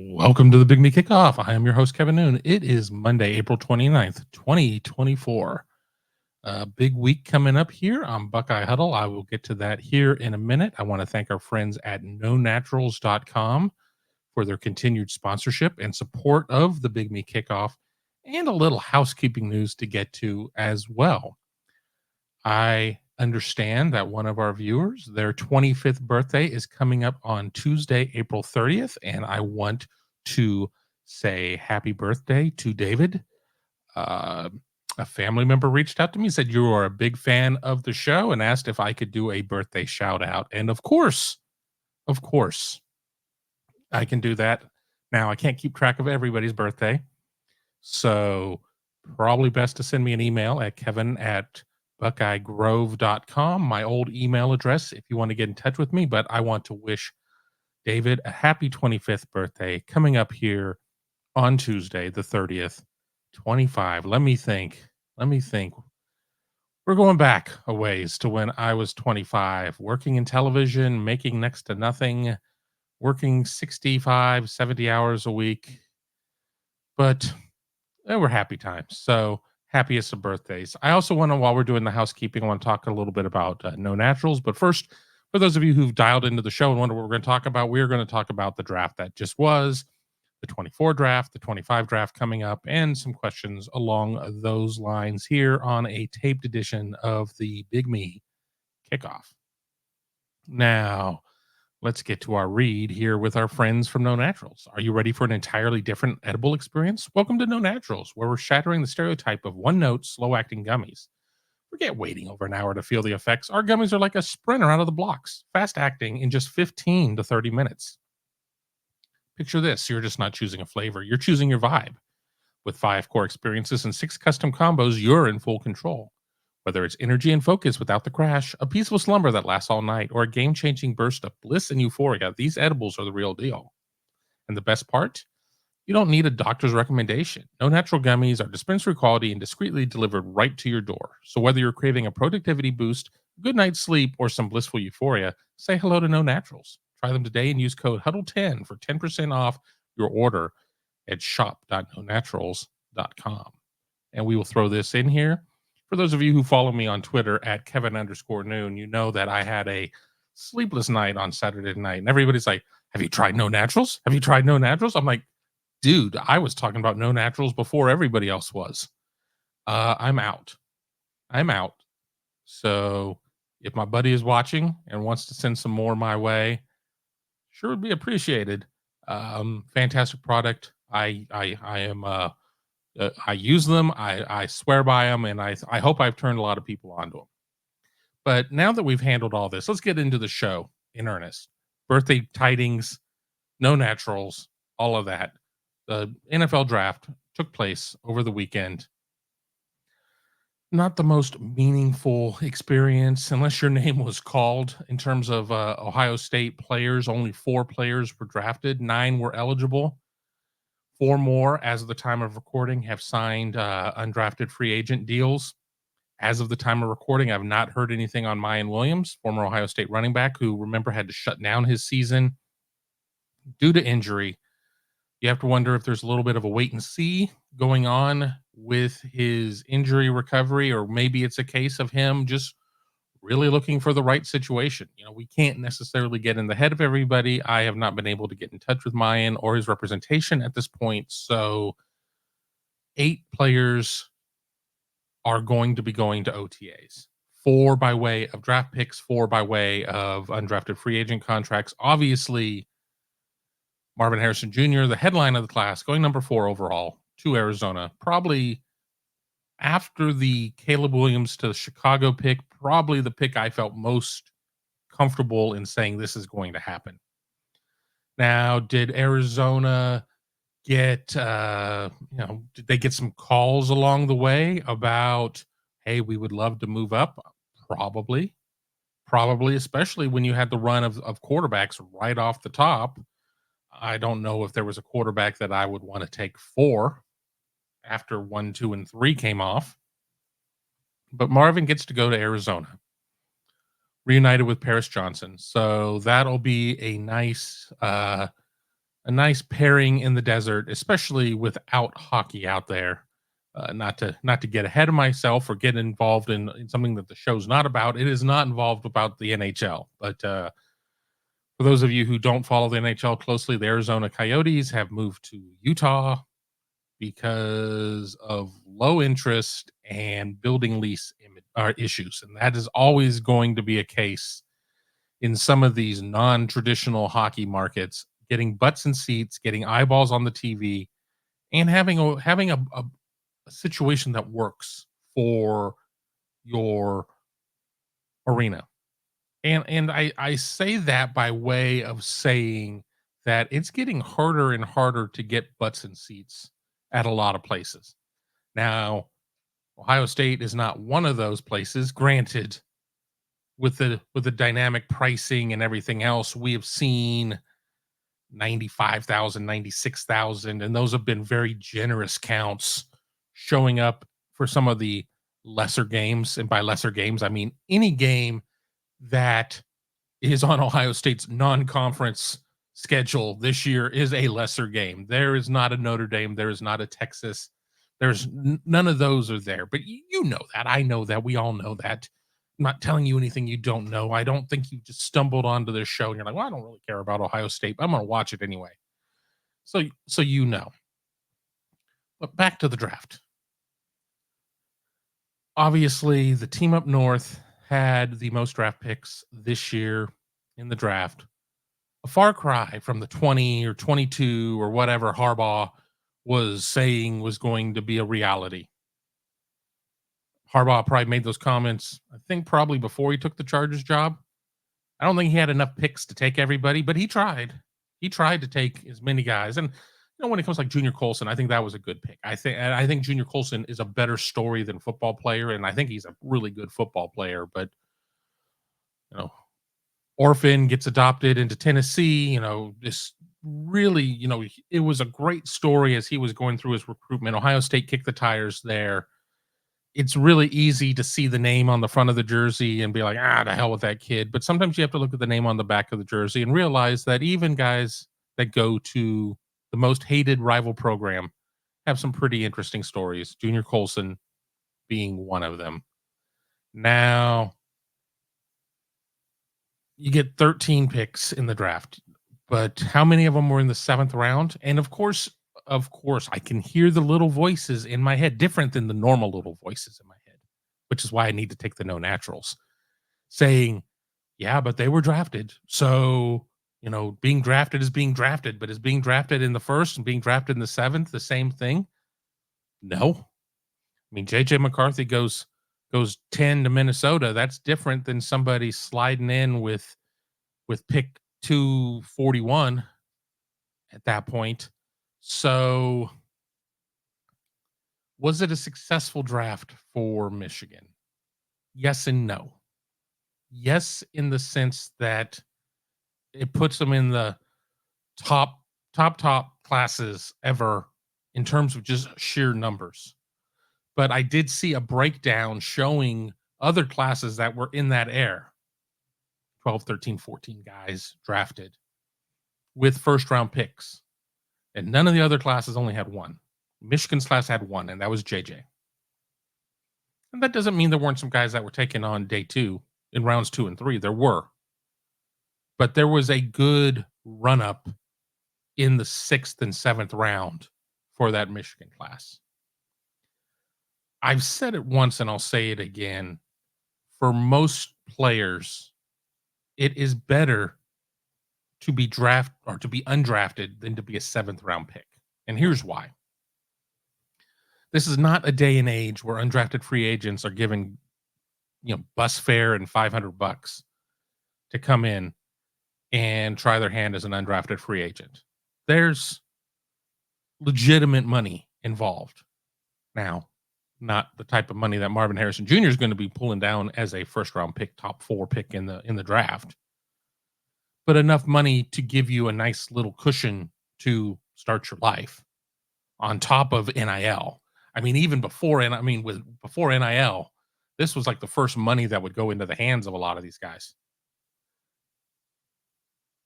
Welcome to the Big Me Kickoff. I am your host, Kevin Noon. It is Monday, April 29th, 2024. Big week coming up here on Buckeye Huddle. I will get to that here in a minute. I want to thank our friends at nonaturals.com for their continued sponsorship and support of the Big Me Kickoff, and a little housekeeping news to get to as well. I understand that one of our viewers, their 25th birthday is coming up on Tuesday, April 30th, and I want to say happy birthday to David. Uh, a family member reached out to me, said you are a big fan of the show, and asked if I could do a birthday shout out. And of course, I can do that. Now, I can't keep track of everybody's birthday, so probably best to send me an email at kevin@buckeyegrove.com, my old email address, if you want to get in touch with me. But I want to wish David a happy 25th birthday coming up here on Tuesday, the 30th, 25. Let me think. We're going back a ways to when I was 25, working in television, making next to nothing, working 65, 70 hours a week. But they were happy times. So happiest of birthdays. I also want to, while we're doing the housekeeping, I want to talk a little bit about No Naturals. But first, for those of you who've dialed into the show and wonder what we're going to talk about, we're going to talk about the draft that just was, the 24 draft, the 25 draft coming up, and some questions along those lines here on a taped edition of the Big Me Kickoff. Now, let's get to our read here with our friends from No Naturals. Are you ready for an entirely different edible experience? Welcome to No Naturals, where we're shattering the stereotype of one-note, slow-acting gummies. Forget waiting over an hour to feel the effects. Our gummies are like a sprinter out of the blocks, fast-acting in just 15 to 30 minutes. Picture this. You're just not choosing a flavor. You're choosing your vibe. With 5 core experiences and 6 custom combos, you're in full control. Whether it's energy and focus without the crash, a peaceful slumber that lasts all night, or a game-changing burst of bliss and euphoria, these edibles are the real deal. And the best part? You don't need a doctor's recommendation. No Natural gummies are dispensary quality and discreetly delivered right to your door. So whether you're craving a productivity boost, a good night's sleep, or some blissful euphoria, say hello to No Naturals. Try them today and use code HUDDLE10 for 10% off your order at shop.nonaturals.com. And we will throw this in here. For those of you who follow me on Twitter at Kevin_Noon, you know that I had a sleepless night on Saturday night. And everybody's like, have you tried No Naturals? Have you tried No Naturals? I'm like, dude, I was talking about No Naturals before everybody else was. I'm out. So if my buddy is watching and wants to send some more my way, sure would be appreciated. Fantastic product. I am I use them. I swear by them, and I hope I've turned a lot of people onto them. But now that we've handled all this, let's get into the show in earnest. Birthday tidings, No Naturals, all of that. The NFL draft took place over the weekend. Not the most meaningful experience, unless your name was called. In terms of Ohio State players, only 4 players were drafted. 9 were eligible. 4 more, as of the time of recording, have signed undrafted free agent deals. As of the time of recording, I've not heard anything on Mayan Williams, former Ohio State running back, who, remember, had to shut down his season due to injury. You have to wonder if there's a little bit of a wait and see going on with his injury recovery, or maybe it's a case of him just really looking for the right situation. You know, we can't necessarily get in the head of everybody. I have not been able to get in touch with Mayan or his representation at this point. So 8 players are going to be going to OTAs. 4 by way of draft picks, 4 by way of undrafted free agent contracts. Obviously, Marvin Harrison Jr., the headline of the class, going number 4 overall to Arizona. Probably after the Caleb Williams to Chicago pick, probably the pick I felt most comfortable in saying this is going to happen. Now, did Arizona get, did they get some calls along the way about, hey, we would love to move up? Probably, especially when you had the run of quarterbacks right off the top. I don't know if there was a quarterback that I would want to take 4 after 1, 2, and 3 came off. But Marvin gets to go to Arizona, reunited with Paris Johnson. So that'll be a nice a nice pairing in the desert, especially without hockey out there. Not to get ahead of myself or get involved in something that the show's not about. It is not involved about the NHL. But for those of you who don't follow the NHL closely, the Arizona Coyotes have moved to Utah because of low interest and building lease issues, and that is always going to be a case in some of these non-traditional hockey markets. Getting butts and seats, getting eyeballs on the TV, and having a situation that works for your arena. And I say that by way of saying that it's getting harder and harder to get butts and seats at a lot of places. Now, Ohio State is not one of those places. Granted, with the dynamic pricing and everything else, we have seen 95,000, 96,000, and those have been very generous counts showing up for some of the lesser games. And by lesser games, I mean any game that is on Ohio State's non-conference schedule this year is a lesser game. There is not a Notre Dame, there is not a Texas. None of those are there. But you know that. I know that. We all know that. I'm not telling you anything you don't know. I don't think you just stumbled onto this show and you're like, well, I don't really care about Ohio State, but I'm going to watch it anyway. So you know. But back to the draft. Obviously, the team up north had the most draft picks this year in the draft. A far cry from the 20 or 22 or whatever Harbaugh was saying was going to be a reality. Harbaugh probably made those comments, I think, probably before he took the Chargers job. I don't think he had enough picks to take everybody, but he tried. He tried to take as many guys. And when it comes like Junior Colson, I think that was a good pick. I think Junior Colson is a better story than football player, and I think he's a really good football player. But you know, orphan gets adopted into Tennessee. This really, it was a great story as he was going through his recruitment. Ohio State kicked the tires there. It's really easy to see the name on the front of the jersey and be like, the hell with that kid. But sometimes you have to look at the name on the back of the jersey and realize that even guys that go to the most hated rival program have some pretty interesting stories. Junior Colson being one of them. Now, you get 13 picks in the draft, but how many of them were in the 7th round? And of course, I can hear the little voices in my head, different than the normal little voices in my head, which is why I need to take the no naturals, saying, yeah, but they were drafted. So, being drafted is being drafted, but is being drafted in the 1st and being drafted in the 7th the same thing? No. I mean, JJ McCarthy goes 10 to Minnesota. That's different than somebody sliding in with pick 241 at that point. So, was it a successful draft for Michigan? Yes and no. Yes, in the sense that it puts them in the top classes ever in terms of just sheer numbers. But I did see a breakdown showing other classes that were in that air. 12, 13, 14 guys drafted with first round picks. And none of the other classes only had one. Michigan's class had one, and that was JJ. And that doesn't mean there weren't some guys that were taken on day 2 in rounds 2 and 3. There were. But there was a good run up in the 6th and 7th round for that Michigan class. I've said it once and I'll say it again. For most players, it is better to be undrafted than to be a 7th round pick. And here's why. This is not a day and age where undrafted free agents are given, bus fare and $500 to come in and try their hand as an undrafted free agent. There's legitimate money involved. Now, not the type of money that Marvin Harrison Jr. is going to be pulling down as a first round pick, top 4 pick in the draft, but enough money to give you a nice little cushion to start your life on top of NIL. I mean, even before NIL, this was like the first money that would go into the hands of a lot of these guys.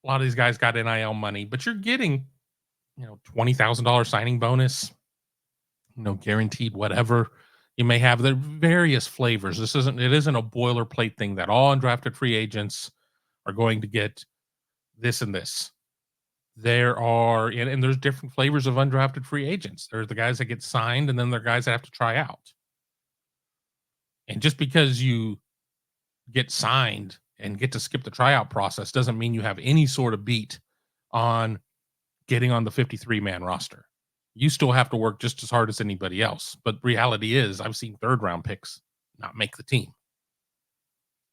A lot of these guys got NIL money, but you're getting $20,000 signing bonus, guaranteed whatever you may have. There are various flavors. It isn't a boilerplate thing that all undrafted free agents are going to get this and this. There are, and there's different flavors of undrafted free agents. There are the guys that get signed, and then there are guys that have to try out. And just because you get signed and get to skip the tryout process doesn't mean you have any sort of beat on getting on the 53-man roster. You still have to work just as hard as anybody else. But reality is, I've seen third-round picks not make the team,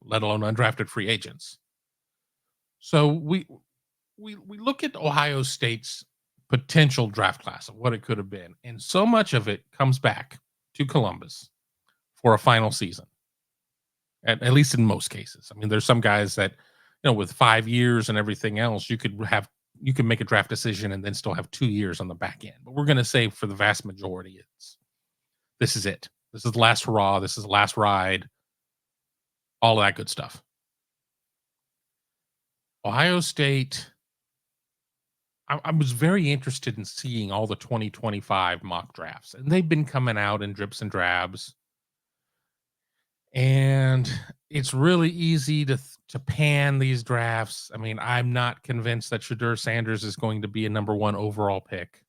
let alone undrafted free agents. So we look at Ohio State's potential draft class of what it could have been, and so much of it comes back to Columbus for a final season. At least in most cases. I mean, there's some guys that, with 5 years and everything else, you could make a draft decision and then still have 2 years on the back end. But we're going to say for the vast majority, this is it. This is the last hurrah. This is the last ride. All of that good stuff. Ohio State, I was very interested in seeing all the 2025 mock drafts, and they've been coming out in drips and drabs. And it's really easy to pan these drafts. I mean, I'm not convinced that Shedeur Sanders is going to be a number 1 overall pick.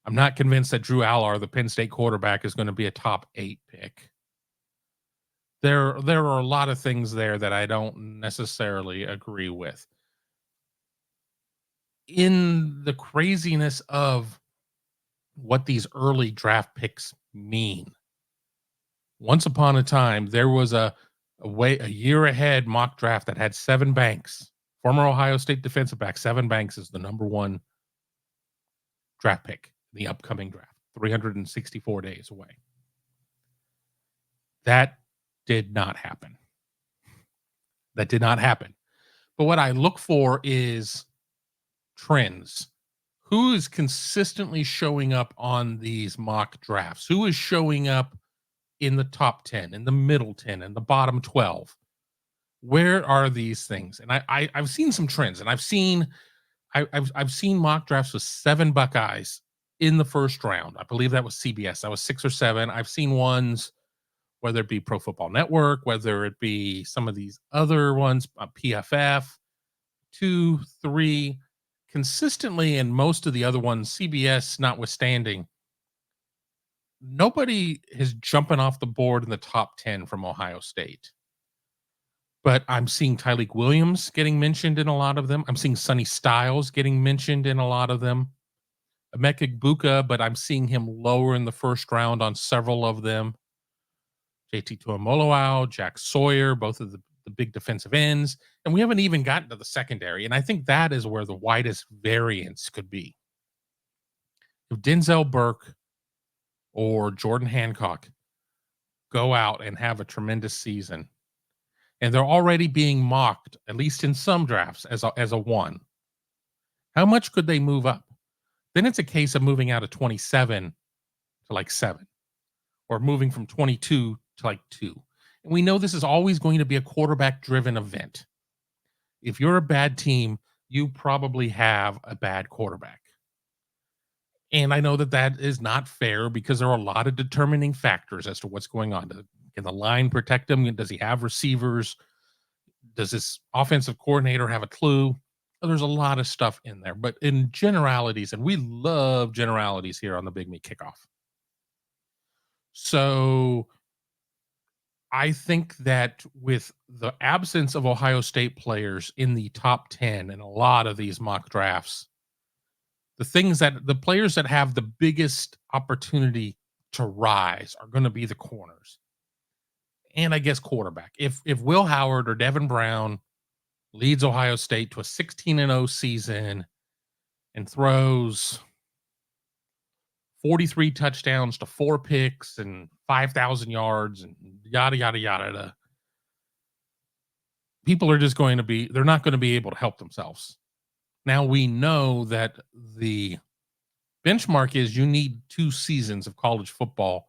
I'm not convinced that Drew Aller, the Penn State quarterback, is going to be a top 8 pick. There are a lot of things there that I don't necessarily agree with. In the craziness of what these early draft picks mean, once upon a time, there was a year ahead mock draft that had Sevyn Banks, former Ohio State defensive back. Sevyn Banks is the number 1 draft pick in the upcoming draft, 364 days away. That did not happen. That did not happen. But what I look for is trends. Who is consistently showing up on these mock drafts? Who is showing up in the top 10, in the middle 10, and the bottom 12? Where are these things? And I've seen some trends, and I've seen mock drafts with 7 Buckeyes in the first round. I believe that was CBS. That was 6 or 7. I've seen ones, whether it be Pro Football Network, whether it be some of these other ones, PFF, 2, 3, consistently, and most of the other ones, CBS notwithstanding, nobody is jumping off the board in the top 10 from Ohio State. But I'm seeing Tyleik Williams getting mentioned in a lot of them. I'm seeing Sonny Styles getting mentioned in a lot of them. Emeka Egbuka, but I'm seeing him lower in the first round on several of them. JT Tuimoloau, Jack Sawyer, both of the big defensive ends. And we haven't even gotten to the secondary. And I think that is where the widest variance could be. If Denzel Burke or Jordan Hancock go out and have a tremendous season, and they're already being mocked, at least in some drafts, as a 1, how much could they move up? Then it's a case of moving out of 27 to like 7, or moving from 22 to like 2. And we know this is always going to be a quarterback-driven event. If you're a bad team, you probably have a bad quarterback. And I know that is not fair because there are a lot of determining factors as to what's going on. Can the line protect him? Does he have receivers? Does this offensive coordinator have a clue? There's a lot of stuff in there. But in generalities, and we love generalities here on the Big Me Kickoff. So I think that with the absence of Ohio State players in the top 10 in a lot of these mock drafts, the players that have the biggest opportunity to rise are going to be the corners. And I guess quarterback. If Will Howard or Devin Brown leads Ohio State to a 16-0 season and throws 43 touchdowns to 4 picks and 5,000 yards and yada, yada, yada, people are just they're not going to be able to help themselves. Now we know that the benchmark is you need 2 seasons of college football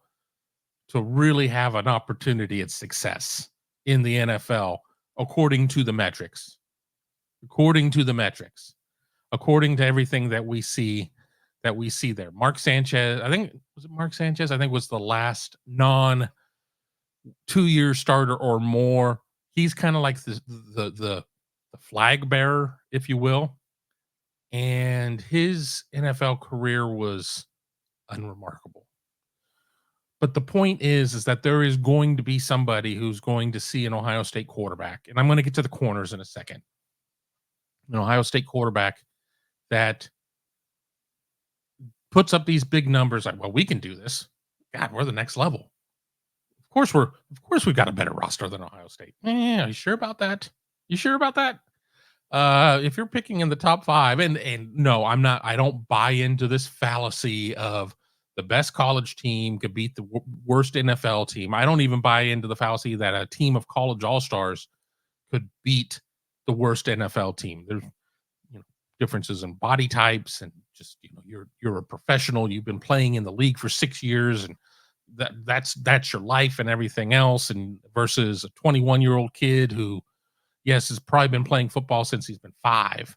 to really have an opportunity at success in the NFL, according to the metrics. according to everything that we see there. Mark Sanchez, I think was it Mark Sanchez? I think was the last non 2 year starter or more. He's kind of like the flag bearer, if you will. And his NFL career was unremarkable. But the point is that there is going to be somebody who's going to see an Ohio State quarterback, and I'm going to get to the corners in a second. An Ohio State quarterback that puts up these big numbers like, well, we can do this. God, we're the next level. Of course we've got a better roster than Ohio State. Are you sure about that? You sure about that? If you're picking in the top 5, and no, I'm not. I don't buy into this fallacy of the best college team could beat the worst NFL team. I don't even buy into the fallacy that a team of college all-stars could beat the worst NFL team. There's differences in body types, and just you're a professional. You've been playing in the league for 6 years, and that's your life and everything else. And versus a 21-year-old kid who, yes, has probably been playing football since he's been 5,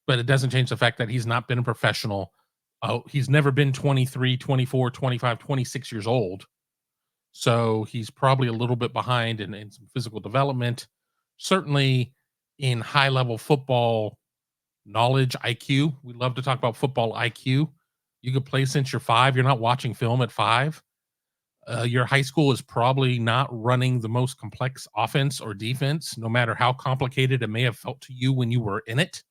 but it doesn't change the fact that he's not been a professional. Oh, he's never been 23, 24, 25, 26 years old. So he's probably a little bit behind in some physical development. Certainly in high level football knowledge, IQ. We love to talk about football IQ. You could play since you're 5. You're not watching film at 5. Your high school is probably not running the most complex offense or defense, no matter how complicated it may have felt to you when you were in it,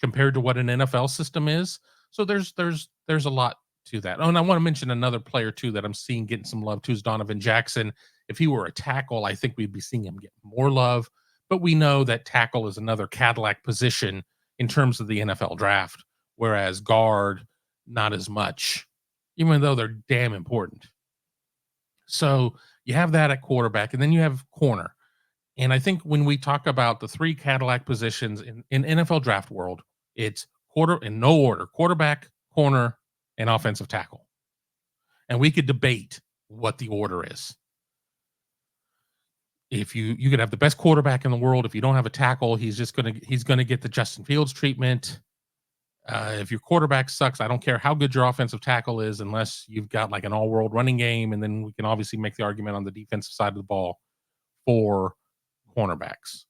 compared to what an NFL system is. So there's a lot to that. Oh, and I want to mention another player too that I'm seeing getting some love too is Donovan Jackson. If he were a tackle, I think we'd be seeing him get more love. But we know that tackle is another Cadillac position in terms of the NFL draft, whereas guard, not as much, even though they're damn important. So you have that at quarterback, and then you have corner. And I think when we talk about the 3 Cadillac positions in NFL draft world, it's quarter in no order: quarterback, corner, and offensive tackle. And we could debate what the order is. If you could have the best quarterback in the world, if you don't have a tackle, he's gonna get the Justin Fields treatment. If your quarterback sucks, I don't care how good your offensive tackle is, unless you've got like an all-world running game, and then we can obviously make the argument on the defensive side of the ball for cornerbacks.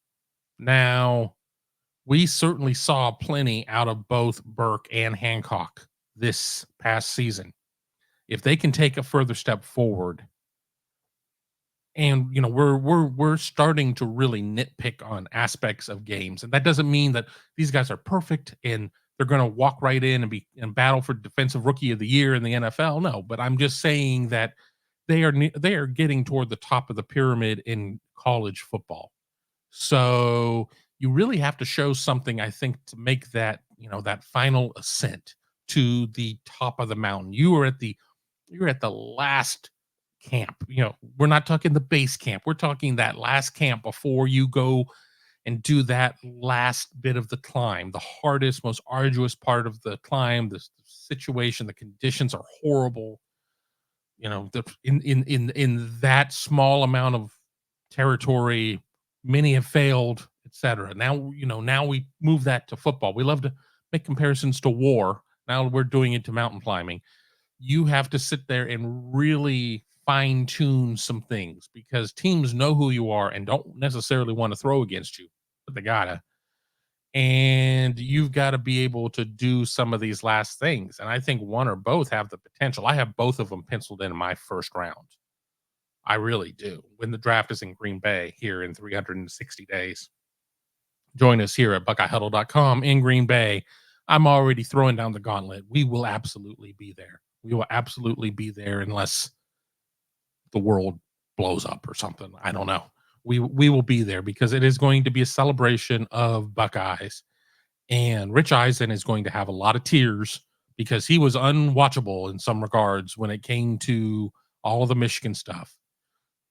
Now, we certainly saw plenty out of both Burke and Hancock this past season. If they can take a further step forward, and we're starting to really nitpick on aspects of games, and that doesn't mean that these guys are perfect and they're going to walk right in and battle for defensive rookie of the year in the NFL. No, but I'm just saying that they are getting toward the top of the pyramid in college football. So you really have to show something, I think, to make that final ascent to the top of the mountain. You're at the last camp. We're not talking the base camp. We're talking that last camp before you go and do that last bit of the climb, the hardest, most arduous part of the climb. The situation, the conditions are horrible. In that small amount of territory, many have failed, etc. Now we move that to football. We love to make comparisons to war. Now we're doing it to mountain climbing. You have to sit there and really fine tune some things, because teams know who you are and don't necessarily want to throw against you, but they gotta. And you've got to be able to do some of these last things. And I think one or both have the potential. I have both of them penciled in my first round. I really do. When the draft is in Green Bay here in 360 days, join us here at BuckeyeHuddle.com in Green Bay. I'm already throwing down the gauntlet. We will absolutely be there. We will absolutely be there, unless the world blows up or something. I don't know. We will be there, because it is going to be a celebration of Buckeyes. And Rich Eisen is going to have a lot of tears, because he was unwatchable in some regards when it came to all of the Michigan stuff.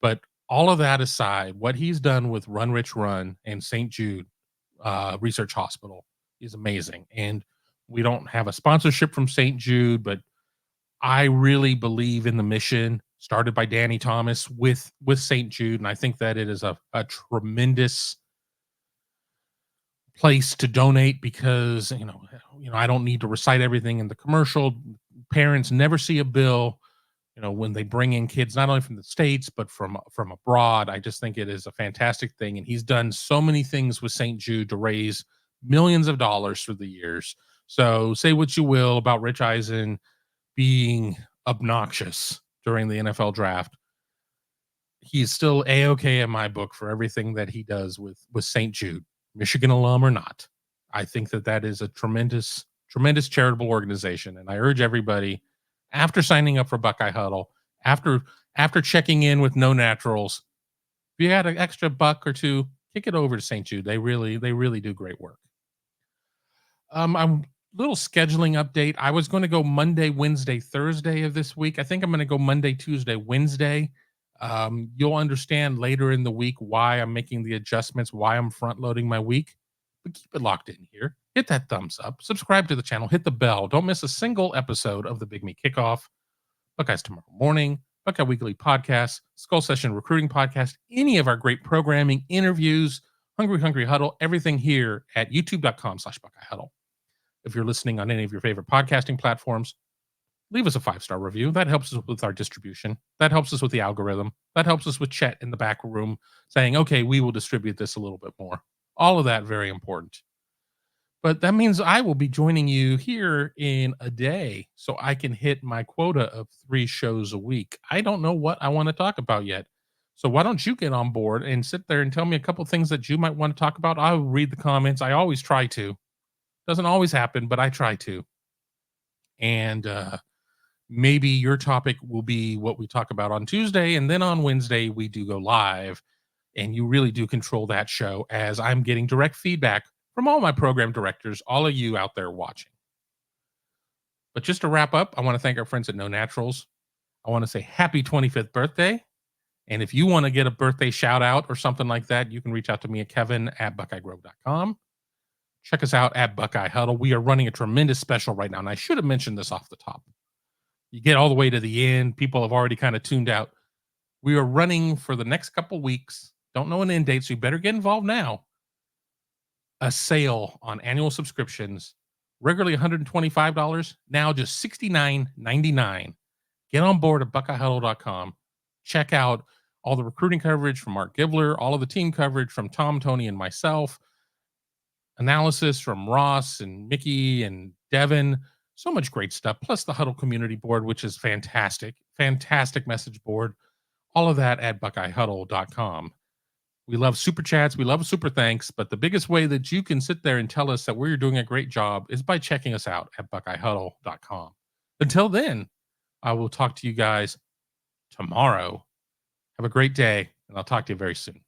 But all of that aside, what he's done with Run Rich Run and St. Jude Research Hospital is amazing. And we don't have a sponsorship from St. Jude, but I really believe in the mission started by Danny Thomas with St. Jude. And I think that it is a tremendous place to donate because I don't need to recite everything in the commercial. Parents never see a bill, when they bring in kids not only from the states but from abroad. I just think it is a fantastic thing, and he's done so many things with St. Jude to raise millions of dollars through the years. So say what you will about Rich Eisen being obnoxious during the NFL draft, he's still a-okay in my book for everything that he does with St. Jude, Michigan alum or not. I think that is a tremendous, tremendous charitable organization, and I urge everybody, after signing up for Buckeye Huddle, after checking in with No Naturals, if you had an extra buck or two, kick it over to St. Jude. They really do great work. I'm little scheduling update. I was going to go Monday, Wednesday, Thursday of this week. I think I'm going to go Monday, Tuesday, Wednesday. You'll understand later in the week why I'm making the adjustments, why I'm front loading my week. But keep it locked in here. Hit that thumbs up, subscribe to the channel, hit the bell. Don't miss a single episode of the Big Me Kickoff, Buckeyes Tomorrow Morning, Buckeye Weekly Podcast, Skull Session Recruiting Podcast, any of our great programming, interviews, Hungry Huddle, everything here at youtube.com/Buckeye Huddle. If you're listening on any of your favorite podcasting platforms, leave us a 5-star review. That helps us with our distribution. That helps us with the algorithm. That helps us with Chet in the back room saying, okay, we will distribute this a little bit more. All of that very important. But that means I will be joining you here in a day so I can hit my quota of 3 shows a week. I don't know what I want to talk about yet. So why don't you get on board and sit there and tell me a couple things that you might want to talk about? I'll read the comments. I always try to. Doesn't always happen, but I try to. And maybe your topic will be what we talk about on Tuesday. And then on Wednesday, we do go live. And you really do control that show, as I'm getting direct feedback from all my program directors, all of you out there watching. But just to wrap up, I want to thank our friends at No Naturals. I want to say happy 25th birthday. And if you want to get a birthday shout out or something like that, you can reach out to me at kevin@buckeyegrove.com. Check us out at Buckeye Huddle. We are running a tremendous special right now, and I should have mentioned this off the top. You get all the way to the end. People have already kind of tuned out. We are running for the next couple weeks. Don't know an end date, so you better get involved now. A sale on annual subscriptions, regularly $125, now just $69.99. Get on board at BuckeyeHuddle.com. Check out all the recruiting coverage from Mark Givler, all of the team coverage from Tom, Tony, and myself, analysis from Ross and Mickey and Devin. So much great stuff. Plus the Huddle community board, which is fantastic. Fantastic message board. All of that at BuckeyeHuddle.com. We love super chats. We love super thanks. But the biggest way that you can sit there and tell us that we're doing a great job is by checking us out at BuckeyeHuddle.com. Until then, I will talk to you guys tomorrow. Have a great day, and I'll talk to you very soon.